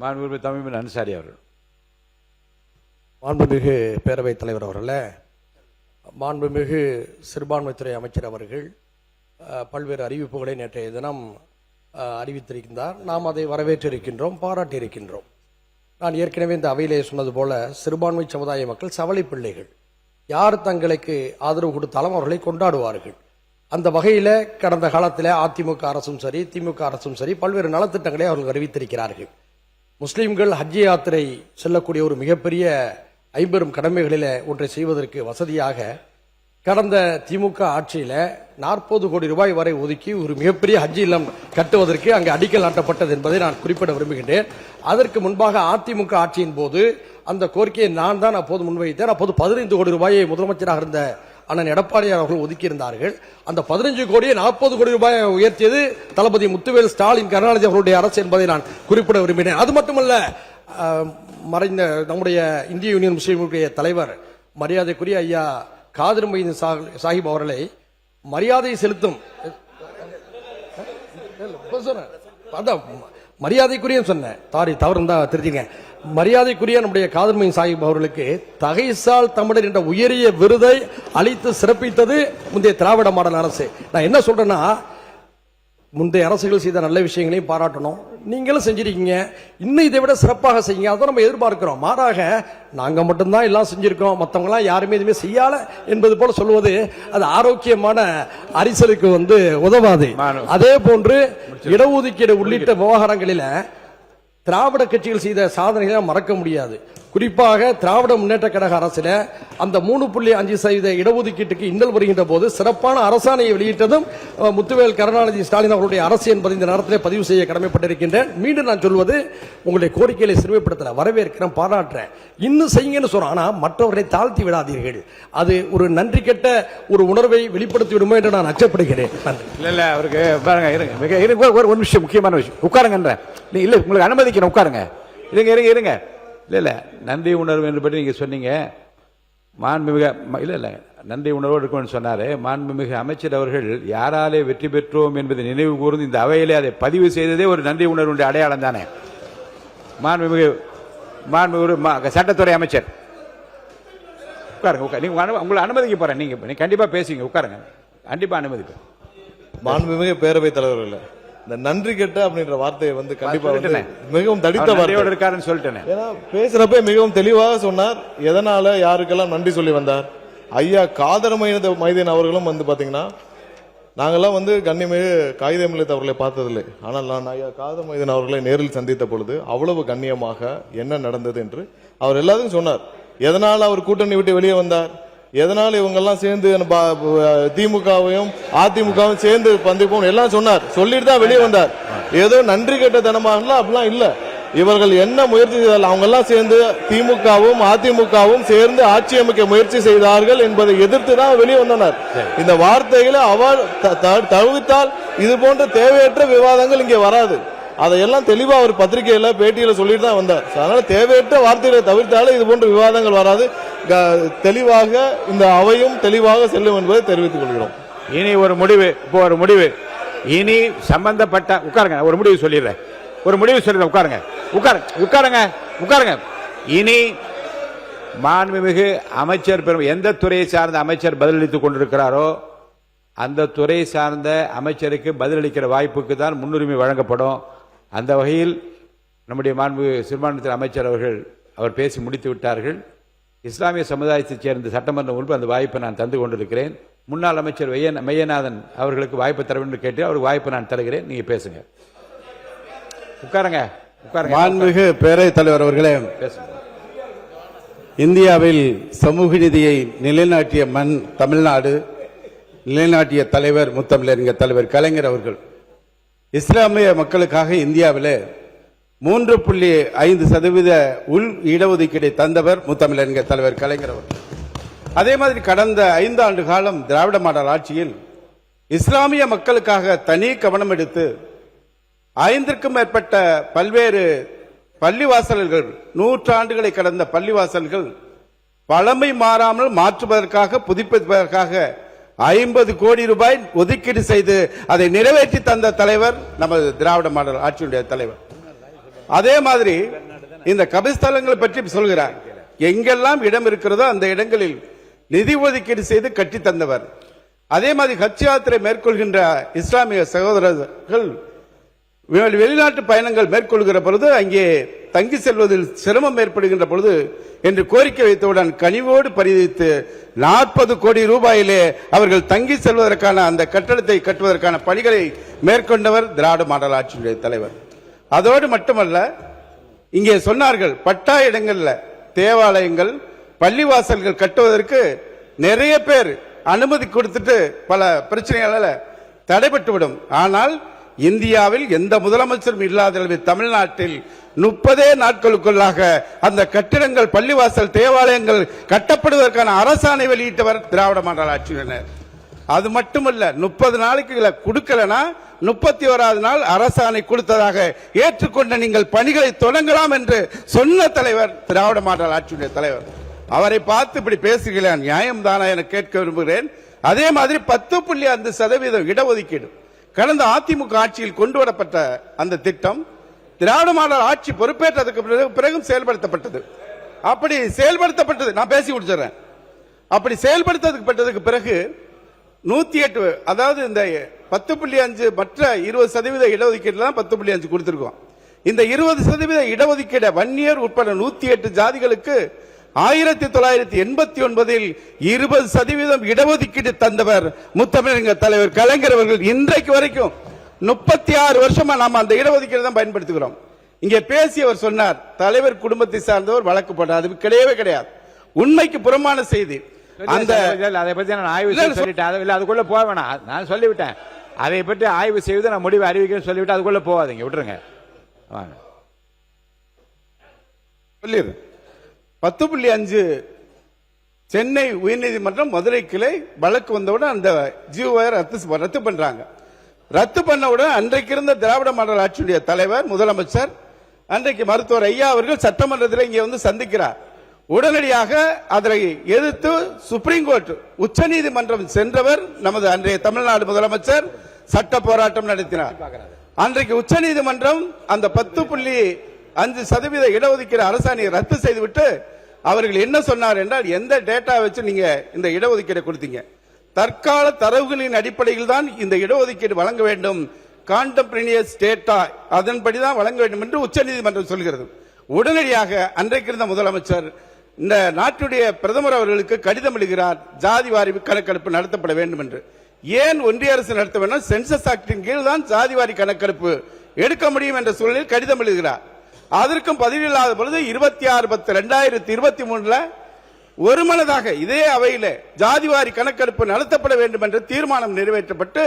மாண்புமிகு தமிழ் அன்சாரி அவர்கள். மாண்புமிகு பேரவைத் தலைவர் அவர்களே, மாண்புமிகு சிறுபான்மைத்துறை அமைச்சர் அவர்கள் பல்வேறு அறிவிப்புகளை நேற்றைய தினம் அறிவித்திருக்கின்றார். நாம் அதை வரவேற்றிருக்கின்றோம், பாராட்டியிருக்கின்றோம். நான் ஏற்கனவே இந்த அவையிலே சொன்னது போல சிறுபான்மை சமுதாய மக்கள் சவலை பிள்ளைகள். யார் தங்களுக்கு ஆதரவு கொடுத்தாலும் அவர்களை கொண்டாடுவார்கள். அந்த வகையில் கடந்த காலத்தில் அதிமுக அரசும் சரி, திமுக அரசும் சரி பல்வேறு நலத்திட்டங்களை அவர்கள் அறிவித்திருக்கிறார்கள். முஸ்லீம்கள் ஹஜ் யாத்திரை செல்லக்கூடிய ஒரு மிகப்பெரிய ஐம்பெரும் கடமைகளில் ஒன்றை செய்வதற்கு வசதியாக கடந்த திமுக ஆட்சியில் 40 கோடி ரூபாய் வரை ஒதுக்கி ஒரு மிகப்பெரிய ஹஜ் இல்லம் கட்டுவதற்கு அங்கு அடிக்கல் நாட்டப்பட்டது என்பதை நான் குறிப்பிட விரும்புகின்றேன். அதற்கு முன்பாக அதிமுக ஆட்சியின் போது அந்த கோரிக்கையை நான் தான் அப்போது முன்வைத்தேன். அப்போது 15 கோடி ரூபாயை முதலமைச்சராக இருந்த அண்ணன் எடப்பாடியார் அவர்கள் ஒதுக்கியிருந்தார்கள். அந்த 15 கோடியை 40 கோடி ரூபாயை உயர்த்தியது தளபதி முத்துவேல் ஸ்டாலின் கருணாநிதி அவர்களுடைய அரசு என்பதை நான் குறிப்பிட விரும்பினேன். அது மட்டுமல்ல, மறைந்த நம்முடைய இந்திய யூனியன் முஸ்லீம்களுடைய தலைவர் மரியாதைக்குரிய ஐயா காதிர் மொய்தீன் சாஹிப் அவர்களை மரியாதை செலுத்தும் மரியாதைக்குரிய சொன்னேன், தவறு தான் திருத்திங்க. மரியாதைக்குரிய நம்முடைய காதிர் மொய்தீன் சாஹிப் அவர்களுக்கு தகைசால் தமிழர் என்ற உயரிய விருதை அளித்து சிறப்பித்தது முந்தைய திராவிட மாடல் அரசு. நான் என்ன சொல்றேன்னா, முந்தைய அரசுகள் செய்த நல்ல விஷயங்களையும் பாராட்டணும், நீங்களும் செஞ்சிருக்கீங்க, இன்னும் இதை விட சிறப்பாக செய்யுங்க, அதை நம்ம எதிர்பார்க்கிறோம். மாறாக நாங்க மட்டும்தான் எல்லாம் செஞ்சிருக்கோம், மற்றவங்களாம் யாருமே எதுவுமே செய்யல என்பது போல சொல்வது அது ஆரோக்கியமான அரசியலுக்கு உதவாது. அதே போன்று இடஒதுக்கீடு உள்ளிட்ட விவகாரங்களில திராவிட கட்சிகள் செய்த சாதனைகளை மறக்க முடியாது. குறிப்பாக திராவிட முன்னேற்ற கழக அரசில் அந்த 3.5% இடஒதுக்கீட்டுக்கு இன்னல் வருகின்ற போது சிறப்பான அரசாணையை வெளியிட்டதும் முத்துவேல் கருணாநிதி ஸ்டாலின் அவர்களுடைய அரசு என்பதை இந்த நேரத்தில் பதிவு செய்ய கடமைப்பட்டிருக்கின்றேன். மீண்டும் நான் சொல்வது, உங்களுடைய கோரிக்கைகளை சிறுமைப்படுத்தல, வரவேற்கிறேன், பாராட்டுறேன், இன்னும் செய்யுங்கன்னு சொல்றோம். ஆனால் மற்றவர்களை தாழ்த்தி விடாதீர்கள். அது ஒரு நன்றி கெட்ட ஒரு உணர்வை வெளிப்படுத்தி விடுமோ என்று நான் அச்சப்படுகிறேன். இல்ல அவருக்கு பாருங்க, ஒரு விஷயம், முக்கியமான விஷயம், உட்காருங்க. இல்ல உங்களுக்கு அனுமதிக்கணும், உட்காருங்க. இருங்க. இல்லை நன்றி உணர்வு என்று பற்றி நீங்கள் சொன்னீங்க. மாண்புமிகு இல்லை நன்றி உணர்வோடு இருக்கும்னு சொன்னார். மாண்புமிகு அமைச்சர் அவர்கள் யாராலே வெற்றி பெற்றோம் என்பதை நினைவு கூர்ந்து இந்த அவையிலே அதை பதிவு செய்ததே ஒரு நன்றி உணர்வுடைய அடையாளம் தானே. மாண்புமிகு சட்டத்துறை அமைச்சர் உட்காருங்க. நீங்கள் உங்களை அனுமதிக்க போறேன், நீங்க கண்டிப்பா பேசுங்க, உட்காருங்க, கண்டிப்பா அனுமதிப்பேன். மாண்புமிகு பேரவைத் தலைவர் இல்லை, இந்த நன்றி கெட்ட அப்படின்ற வார்த்தையை கண்டிப்பா மிகவும் தடித்த வார்த்தையோட இருக்காருன்னு சொல்லிட்டேன். ஏன்னா பேசுறப்ப மிகவும் தெளிவாக சொன்னார். எதனால யாருக்கெல்லாம் நன்றி சொல்லி வந்தார். ஐயா காதர் மைதீன் அவர்களும் பாத்தீங்கன்னா, நாங்கெல்லாம் கண்ணியமிகு காகிதம் இல்லத்தை அவர்களை பார்த்ததில்லை. ஆனால் நான் ஐயா காதர் மைதீன் அவர்களை நேரில் சந்தித்த பொழுது அவ்வளவு கண்ணியமாக என்ன நடந்தது என்று அவர் எல்லாத்தையும் சொன்னார். எதனால அவர் கூட்டணி விட்டு வெளியே வந்தார், எதனால இவங்கெல்லாம் சேர்ந்து திமுகவும் அதிமுகவும் சேர்ந்து பந்திப்போம் எல்லாம் சொன்னார். சொல்லிட்டு தான் வெளியே வந்தார். ஏதோ நன்றி கெட்ட தனமாக அப்படிலாம் இல்ல. இவர்கள் என்ன முயற்சி செய்தால் அவங்க எல்லாம் சேர்ந்து திமுகவும் அதிமுகவும் சேர்ந்து ஆட்சி அமைக்க முயற்சி செய்தார்கள் என்பதை எதிர்த்து தான் வெளியே வந்தனர். இந்த வார்த்தைகளை அவர் தவிர்த்தால் இது போன்ற தேவையற்ற விவாதங்கள் இங்கே வராது. அதையெல்லாம் தெளிவா அவர் பத்திரிகையில பேட்டியில சொல்லிட்டு தான் வந்தார். அதனால தேவையற்ற வார்த்தைகளை தவிர்த்தாலே இது போன்ற விவாதங்கள் வராது. தெளிவாக இந்த அவையும் தெளிவாக செல்லும் என்பதை தெரிவித்துக் கொள்கிறோம். இனி ஒரு முடிவு இனி சம்பந்தப்பட்ட உட்காருங்க, ஒரு முடிவு சொல்லிடுறேன், உட்காருங்க. இனி மாண்புமிகு அமைச்சர் எந்த துறையை சார்ந்த அமைச்சர் பதிலளித்துக் கொண்டிருக்கிறாரோ அந்த துறை சார்ந்த அமைச்சருக்கு பதிலளிக்கிற வாய்ப்புக்கு தான் முன்னுரிமை வழங்கப்படும். அந்த வகையில் நம்முடைய மாண்புமிகு சிறுபான்மைத்துறை அமைச்சர் அவர் பேசி முடித்து விட்டார்கள். இஸ்லாமிய சமுதாயத்தைச் சேர்ந்த சட்டமன்ற உறுப்பினர் அந்த வாய்ப்பை நான் தந்து கொண்டிருக்கிறேன். முன்னாள் அமைச்சர் மெய்யநாதன் அவர்களுக்கு வாய்ப்பு தர வேண்டும் கேட்டு அவருக்கு வாய்ப்பு நான் தருகிறேன். நீங்க பேசுங்க, உட்காருங்க. மாண்புமிகு பேரவைத் தலைவர் அவர்களே, இந்தியாவில் சமூக நீதியை நிலைநாட்டிய மண் தமிழ்நாடு, நிலைநாட்டிய தலைவர் முத்தமிழறிஞர் தலைவர் கலைஞர் அவர்கள் இஸ்லாமிய மக்களுக்காக இந்தியாவில் 3.5% உள் இடஒதுக்கீடை தந்தவர் முத்தமிழறிஞர் தலைவர் கலைஞர் அவர்கள். அதே மாதிரி கடந்த 5 ஆண்டு காலம் திராவிட மாடல் ஆட்சியில் இஸ்லாமிய மக்களுக்காக தனி கவனம் எடுத்து 5க்கும் மேற்பட்ட பல்வேறு பள்ளிவாசல்கள், 100 ஆண்டுகளை கடந்த பள்ளிவாசல்கள் பழமை மாறாமல் மாற்றுவதற்காக, புதுப்பிப்பதற்காக 50 கோடி ரூபாய் ஒதுக்கீடு செய்து அதை நிறைவேற்றி தந்த தலைவர் நமது திராவிட மாடல் ஆட்சியுடைய தலைவர். அதே மாதிரி இந்த கபிஸ்தலங்களை பற்றி சொல்கிறார். எங்கெல்லாம் இடம் இருக்கிறதோ அந்த இடங்களில் நிதி ஒதுக்கீடு செய்து கட்டி தந்தவர். அதே மாதிரி ஹஜ் யாத்திரை மேற்கொள்கின்ற இஸ்லாமிய சகோதரர்கள் வெளிநாட்டு பயணங்கள் மேற்கொள்கிற பொழுது அங்கே தங்கி செல்வதில் சிரமம் ஏற்படுகின்ற பொழுது என்று கோரிக்கை வைத்தவுடன் கனிவோடு பரிதித்து 40 கோடி ரூபாயிலே அவர்கள் தங்கி செல்வதற்கான அந்த கட்டடத்தை கட்டுவதற்கான பணிகளை மேற்கொண்டவர் திராவிட மாடல் ஆட்சியுடைய தலைவர். அதோடு மட்டுமல்ல, இங்கே சொன்னார்கள் பட்டா இடங்கள்ல தேவாலயங்கள் பள்ளிவாசல்கள் கட்டுவதற்கு நிறைய பேர் அனுமதி கொடுத்துட்டு பல பிரச்சனைகளால தடைபட்டுவிடும். ஆனால் இந்தியாவில் எந்த முதலமைச்சரும் இல்லாத அளவில் தமிழ்நாட்டில் 30 நாட்களுக்குள்ளாக அந்த கட்டிடங்கள் பள்ளிவாசல் தேவாலயங்கள் கட்டப்படுவதற்கான அரசாணை வெளியிட்டவர் திராவிட மாடல் ஆட்சியினர். அது மட்டுமல்ல, 30 நாளைக்கு கொடுக்கலனா 31வது நாள் அரசாணை கொடுத்ததாக ஏற்றுக்கொண்ட நீங்கள் பணிகளை தொடங்கலாம் என்று சொன்ன தலைவர் திராவிட மாடல் ஆட்சியுடைய தலைவர். அவரை பார்த்து இப்படி பேசுகிறேன், நியாயம் தானா என கேட்க விரும்புகிறேன். அதே மாதிரி 10.5% இடஒதுக்கீடு கடந்த அதிமுக ஆட்சியில் கொண்டு வரப்பட்ட அந்த திட்டம் திராவிட மாடல் ஆட்சி பொறுப்பேற்றதுக்கு பிறகும் செயல்படுத்தப்பட்டது. அப்படி செயல்படுத்தப்பட்டது, நான் பேசி முடிச்சிடறேன். அப்படி செயல்படுத்தப்பட்டதுக்கு பிறகு 108, அதாவது இந்த 10.5 மற்ற 20% இடஒதுக்கீடு தான் 10.5 கொடுத்திருக்கோம். இந்த 20% இடஒதுக்கீடு வன்னியர் உட்பட 108 ஜாதிகளுக்கு 1989 20% இடஒதுக்கீடு தந்தவர் முத்தமிழக தலைவர் கலைஞர் அவர்கள். இன்றைக்கு வரைக்கும் 36 வருஷமா நாம அந்த இடஒதுக்கீடு தான் பயன்படுத்துகிறோம். இங்கே பேசியவர் சொன்னார், தலைவர் குடும்பத்தை சார்ந்தவர் வழக்கு போட்டார். அது கிடையவே கிடையாது, உண்மைக்கு புறமான செய்தி. அந்த அதை பத்தி நான் ஆய்வு சொல்லிட்டேன், அதுக்குள்ள போக வேணாம், நான் சொல்லிவிட்டேன். அதை பற்றி ஆய்வு செய்து நான் முடிவு அறிவிக்கிறேன் சொல்லிவிட்டு அதுக்குள்ள போவாதீங்க, விட்டுருங்க. வாங்க சொல்லிடு. 10.5 சென்னை உயர்நீதிமன்றம் மதுரை கிளை வழக்கு வந்தவுடன் அந்த ஜிஓவை ரத்து பண்றாங்க. ரத்து பண்ணவுடன் அன்றைக்கு இருந்த திராவிட மாடல் ஆட்சியுடைய தலைவர் முதலமைச்சர் அன்றைக்கு மருத்துவர் ஐயா அவர்கள் சட்டமன்றத்தில் இங்கே வந்து சந்திக்கிறார். உடனடியாக அதை எதிர்த்து சுப்ரீம் கோர்ட் உச்ச நீதிமன்றம் சென்றவர் நமது அன்றைய தமிழ்நாடு முதலமைச்சர் சட்ட போராட்டம் நடத்தினார். அன்றைக்கு உச்ச நீதிமன்றம் அந்த 10.5% இடஒதுக்கீடு அரசாணையை ரத்து செய்துவிட்டு அவர்கள் என்ன சொன்னார் என்றால், எந்த டேட்டா வச்சு நீங்க இந்த இடஒதுக்கீடு கொடுத்தீங்க, தற்கால தரவுகளின் அடிப்படையில் தான் இந்த இடஒதுக்கீடு வழங்க வேண்டும், கான்டெம்பரரியஸ் டேட்டா அதன்படிதான் வழங்க வேண்டும் என்று உச்சநீதிமன்றம் சொல்கிறது. உடனடியாக அன்றைக்கு இருந்த முதலமைச்சர் இந்த நாட்டுடைய பிரதமர் அவர்களுக்கு கடிதம் எழுதுகிறார், ஜாதி வாரி கணக்கெடுப்பு நடத்தப்பட வேண்டும் என்று. ஏன் ஒன்றிய அரசு நடத்த வேண்டும், சென்சஸ் ஆக்டின் கீழ் தான் ஜாதி வாரி கணக்கெடுப்பு எடுக்க முடியும் என்ற சூழலில் கடிதம் எழுதுகிறார். அதற்கும் பதிலில்லாத பொழுது 26/10/2023 ஒருமனதாக இதே அவையில் ஜாதிவாரி கணக்கெடுப்பு நடத்தப்பட வேண்டும் என்ற தீர்மானம் நிறைவேற்றப்பட்டு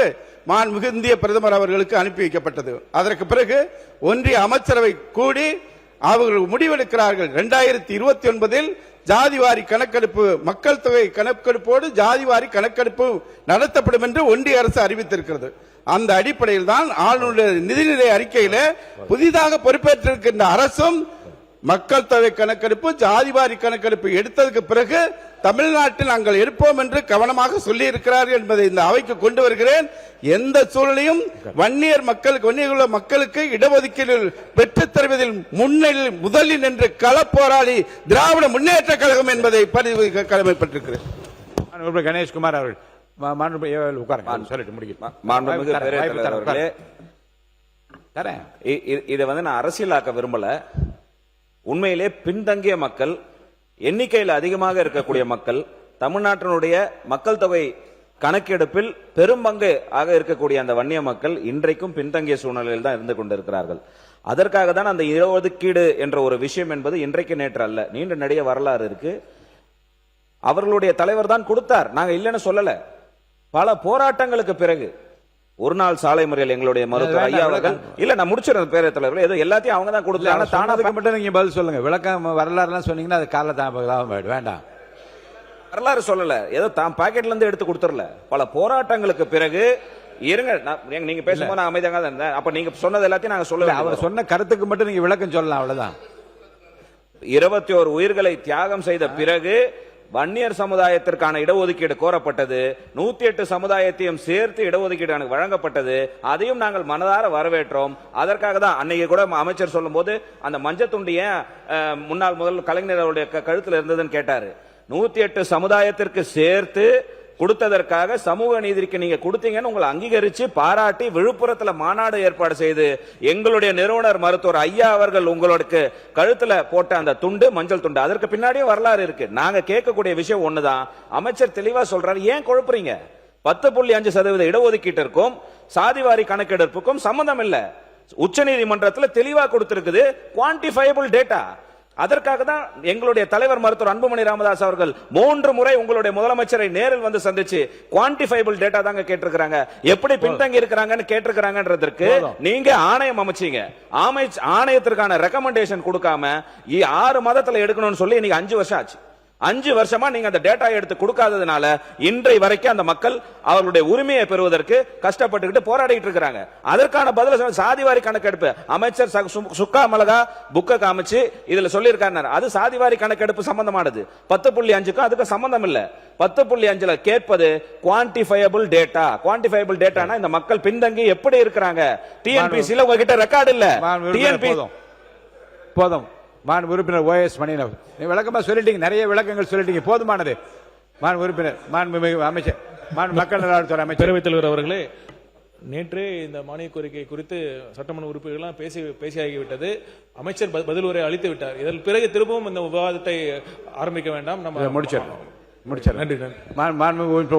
மாண்புமிகு இந்திய பிரதமர் அவர்களுக்கு அனுப்பி வைக்கப்பட்டது. அதற்கு பிறகு ஒன்றிய அமைச்சரவை கூடி அவர்கள் முடிவெடுக்கிறார்கள், 2029 ஜாதிவாரி கணக்கெடுப்பு மக்கள் தொகை கணக்கெடுப்போடு ஜாதிவாரி கணக்கெடுப்பு நடத்தப்படும் என்று ஒன்றிய அரசு அறிவித்திருக்கிறது. அந்த அடிப்படையில் தான் ஆளுநர் நிதிநிலை அறிக்கையில புதிதாக பொறுப்பேற்றிருக்கின்ற அரசும் மக்கள் தொகை கணக்கெடுப்பு ஜாதிவாரி கணக்கெடுப்பு எடுத்ததுக்கு பிறகு தமிழ்நாட்டில் நாங்கள் எடுப்போம் என்று கவனமாக சொல்லி இருக்கிறார்கள் என்பதை இந்த அவைக்கு கொண்டு வருகிறேன். எந்த சூழலையும் வன்னியர் மக்களுக்கு இடஒதுக்கீடு பெற்றுத் தருவதில் முதலில் என்று களப்போராளி திராவிட முன்னேற்ற கழகம் என்பதை பதிவு கடமைப்பட்டிருக்கிறேன். கணேஷ்குமார் அவர்கள் இதை நான் அரசியலாக்க விரும்பல. உண்மையிலே பின்தங்கிய மக்கள், எண்ணிக்கையில் அதிகமாக இருக்கக்கூடிய மக்கள், தமிழ்நாட்டினுடைய மக்கள் தொகை கணக்கெடுப்பில் பெரும்பங்கு ஆக இருக்கக்கூடிய அந்த வன்னிய மக்கள் இன்றைக்கும் பின்தங்கிய சூழ்நிலையில் தான் இருந்து கொண்டிருக்கிறார்கள். அதற்காக தான் அந்த இடஒதுக்கீடு என்ற ஒரு விஷயம் என்பது இன்றைக்கு நேற்று அல்ல, நீண்ட நெடிய வரலாறு இருக்கு. அவர்களுடைய தலைவர் தான் கொடுத்தார், நாங்க இல்லைன்னு சொல்லல. பல போராட்டங்களுக்கு பிறகு ஒரு நாள் சாலை முறையில் எங்களுடைய மருத்துவர் ஐயா அவர்கள், இல்ல நான் முடிச்சிருந்த பேரவைத் தலைவர், ஏதோ எல்லாத்தையும் அவங்க தான் கொடுத்தாங்க. தானதுக்கு மட்டும் நீங்க பதில் சொல்லுங்க, விளக்கம் வரலாறுலாம் சொன்னீங்கன்னா அது கால தாமதம் வேண்டாம். வரலாறு சொல்லல, ஏதோ தான் பாக்கெட்ல இருந்து எடுத்து கொடுத்துடல. பல போராட்டங்களுக்கு பிறகு இருங்க, நீங்க பேசும்போது நான் அமைதியாக தான் இருந்தேன். அப்ப நீங்க சொன்னது எல்லாத்தையும் நாங்க சொல்லல, அவர் சொன்ன கருத்துக்கு மட்டும் நீங்க விளக்கம் சொல்லலாம், அவ்வளவுதான். 21 உயிர்களை தியாகம் செய்த பிறகு வன்னியர் சமுதாயத்திற்கான இடஒதுக்கீடு கோரப்பட்டது. 108 சமுதாயத்தையும் சேர்த்து இடஒதுக்கீடு எனக்கு வழங்கப்பட்டது. அதையும் நாங்கள் மனதார வரவேற்றோம். அதற்காக தான் அன்னைக்கு கூட அமைச்சர் சொல்லும் போது அந்த மஞ்சத்துண்டு ஏன் முன்னாள் முதல் கலைஞர் அவருடைய கழுத்துல இருந்ததுன்னு கேட்டாரு. 108 சமுதாயத்திற்கு சேர்த்து கொடுத்ததற்காக சமூக நீதிக்கு நீங்க கொடுத்தீங்கன்னு உங்களை அங்கீகரிச்சு பாராட்டி விழுப்புரத்துல மாநாடு ஏற்பாடு செய்து எங்களுடைய நிறுவனர் மருத்துவர் ஐயா அவர்கள் உங்களுக்கு கழுத்துல போட்ட அந்த துண்டு மஞ்சள் துண்டு, அதற்கு பின்னாடியே வரலாறு இருக்கு. நாங்க கேட்கக்கூடிய விஷயம் ஒண்ணுதான். அமைச்சர் தெளிவா சொல்றாரு, ஏன் குழப்புறீங்க? 10.5% இடஒதுக்கீட்டிற்கும் சாதிவாரி கணக்கெடுப்புக்கும் சம்பந்தம் இல்ல. உச்சநீதிமன்றத்தில் தெளிவா கொடுத்திருக்குது, குவான்டிஃபைபிள் டேட்டா. அதற்காக தான் எங்களுடைய தலைவர் மருத்துவர் அன்புமணி ராமதாஸ் அவர்கள் 3 முறை உங்களுடைய முதலமைச்சரை நேரில் வந்து சந்திச்சு குவான்டிஃபைபிள் டேட்டா தாங்க கேட்டிருக்காங்க. எப்படி பின்தங்கி இருக்கிறாங்கன்னு கேட்டிருக்காங்கன்றதற்கு நீங்க ஆணையம் அமைச்சீங்க. ஆணையத்திற்கான ரெக்கமெண்டேஷன் கொடுக்காம 6 மாதத்துல எடுக்கணும்னு சொல்லி இன்னைக்கு 5 வருஷம் ஆச்சு. 5 வருஷமா நீங்க அந்த டேட்டா எடுத்து கொடுக்காததுனால இன்றை வரைக்கும் அந்த மக்கள் அவர்களுடைய உரிமையை பெறுவதற்கு கஷ்டப்பட்டுக்கிட்டு போராடிட்டு இருக்காங்க. அதற்கான பதில் சாதிவாரி கணக்கெடுப்பு. அமைச்சர் சுக்கா மலகா புக்க காமிச்சு இதுல சொல்லியிருக்காரு, அது சாதிவாரி கணக்கெடுப்பு சம்பந்தமானது. 10.5க்கும் அதுக்கு சம்பந்தம் இல்ல. 10.5ல கேட்பது குவான்டிஃபைபிள் டேட்டா. குவான்டிஃபைபிள் டேட்டானா இந்த மக்கள் பின்தங்கி எப்படி இருக்கிறாங்க. டிஎன்பிசில உங்ககிட்ட ரெக்கார்டு இல்ல. டிஎன்பி போதும். மான் உறுப்பினர் OS மணியன், விளக்கமா சொல்லிட்டீங்க, நிறைய விளக்கங்கள் சொல்லிட்டீங்க, போதுமானது. மான் உறுப்பினர், அமைச்சர், மக்கள் நல்வாழ்வுத்துறை அமைச்சர். பேரவைத் தலைவர் அவர்களே, நேற்றே இந்த மானிய கோரிக்கை குறித்து சட்டமன்ற உறுப்பினர்கள்லாம் பேசியாகிவிட்டது. அமைச்சர் பதில் உரை அளித்து விட்டார். இதன் பிறகு திரும்பவும் இந்த விவாதத்தை ஆரம்பிக்க வேண்டாம். நம்ம முடிச்சிடலாம். நன்றி.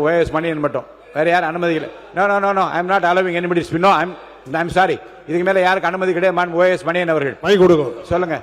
OS மணியன் மட்டும், வேற யாரும் அனுமதி இல்லை. No, I am not allowing anybody. I am sorry, இதுக்கு மேல யாருக்கு அனுமதி கிடையாது. OS மணியன் அவர்கள் சொல்லுங்க.